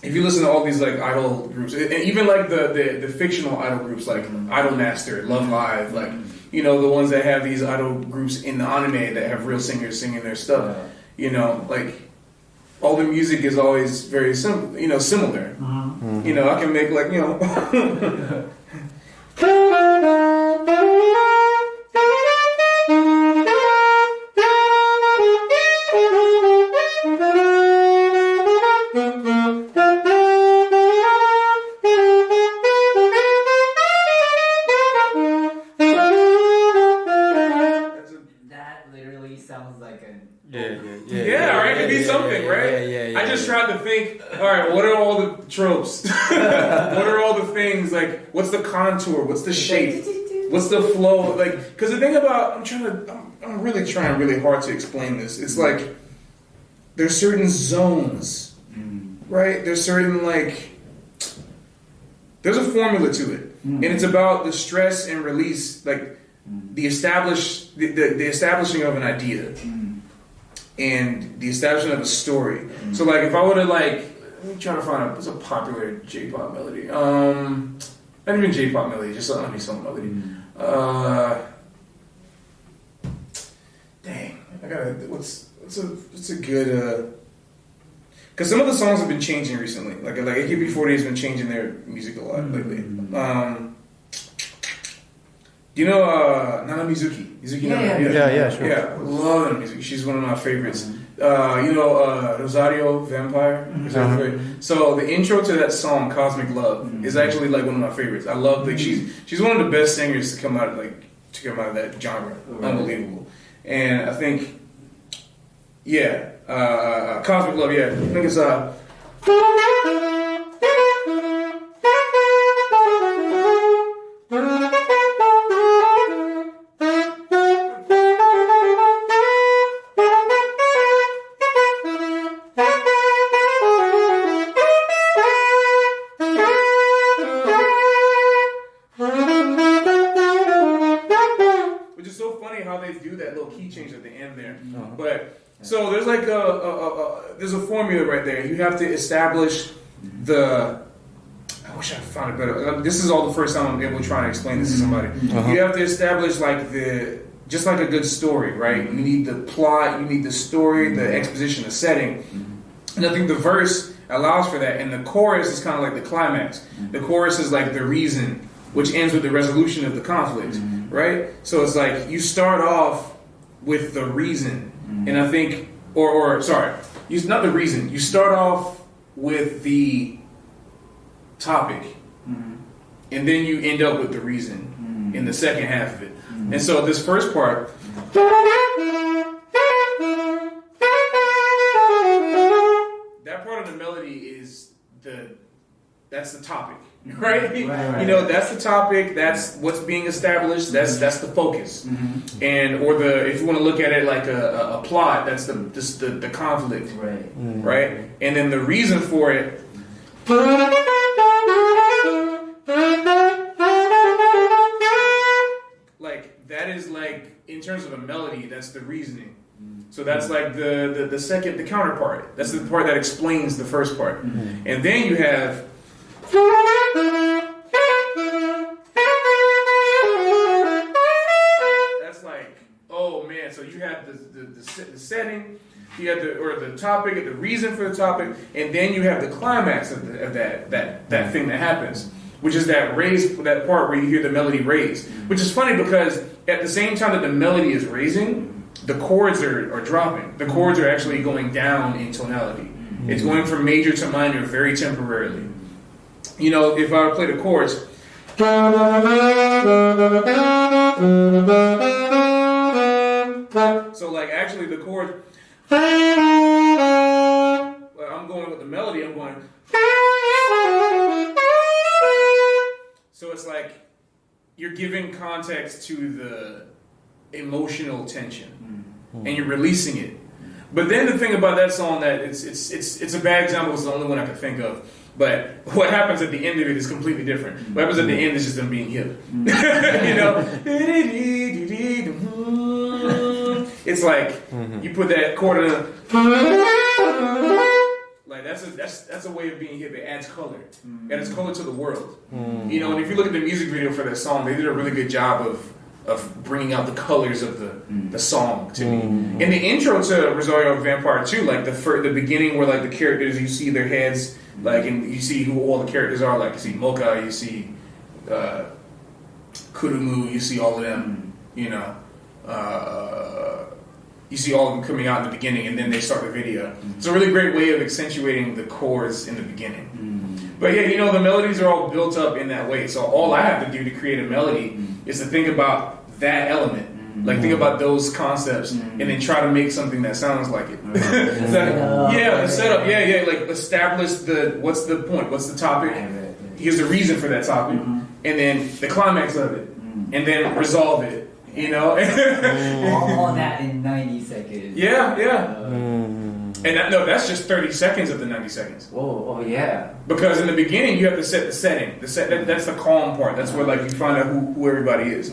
if you listen to all these like idol groups, and even like the fictional idol groups like Idolmaster, Love Live, like you know the ones that have these idol groups in the anime that have real singers singing their stuff, you know, like all the music is always very simple, you know, similar. You know, I can make like you know. That literally sounds like a Yeah, right? It could be something, right? Yeah. I just tried to think, all right, what are all the tropes? What are all the things? Like, what's the contour? What's the shape? What's the flow? Like, because the thing about, I'm really trying really hard to explain this. It's like, there's certain zones, right? There's certain, like, there's a formula to it. And it's about the stress and release, like, the establishing of an idea. And the establishment of a story. So like if I were to like, let me try to find what's a popular J-pop melody. Not even J-pop melody, just an some melody. Dang, I gotta. What's a good? Because some of the songs have been changing recently. Like AKB48 has been changing their music a lot lately. Do you know Nana Mizuki? Yeah, sure. Yeah, love Nana Mizuki. She's one of my favorites. You know Rosario Vampire? So the intro to that song, Cosmic Love, is actually like one of my favorites. I love like she's one of the best singers to come out of that genre. Unbelievable. And I think Cosmic Love, I think it's which is so funny how they do that little key change at the end there. But so there's like there's a formula right there. You have to establish the. I wish I found it better. This is all the first time I'm able to try and explain this to somebody. You have to establish like just like a good story, right? You need the plot, you need the story, the exposition, the setting. And I think the verse allows for that, and the chorus is kind of like the climax. The chorus is like the reason, which ends with the resolution of the conflict, right? So it's like you start off with the reason, and I think, not the reason. You start off with the topic, and then you end up with the reason in the second half of it. And so this first part. That part of the melody is that's the topic, right? You know, that's the topic. That's what's being established. That's the focus, and if you want to look at it like a plot, that's the conflict, right? And then the reason for it. Like that is like in terms of a melody, that's the reasoning. So that's like the second, the counterpart. That's the part that explains the first part. And then you have that's like, oh man, so you have the setting, you have the topic, the reason for the topic, and then you have the climax of that thing that happens, which is that part where you hear the melody raise. Which is funny because at the same time that the melody is raising, the chords are dropping. The chords are actually going down in tonality. It's going from major to minor very temporarily. You know, if I play the chords, so like actually the chords, I'm going with the melody, I'm going. So it's like you're giving context to the emotional tension, and you're releasing it. But then the thing about that song that it's a bad example. It's the only one I could think of. But what happens at the end of it is completely different. What happens at the end is just them being hip. You know, it's like you put that chord in, like that's a way of being hip. It adds color. It adds color to the world. You know, and if you look at the music video for that song, they did a really good job of bringing out the colors of the song to me. In the intro to Rosario Vampire 2, like the beginning where like the characters, you see their heads, like, and you see who all the characters are. Like you see Mocha, you see Kurumu, you see all of them. You know. You see all of them coming out in the beginning, and then they start the video. It's a really great way of accentuating the chords in the beginning. But yeah, you know, the melodies are all built up in that way. So all I have to do to create a melody is to think about that element. Like, think about those concepts, and then try to make something that sounds like it. The setup. Yeah. Like, establish what's the point? What's the topic? Here's the reason for that topic. And then the climax of it. And then resolve it. You know, all that in 90 seconds. Yeah. And that's just 30 seconds of the 90 seconds. Oh yeah. Because in the beginning you have to set the setting. That's the calm part. That's where like you find out who everybody is.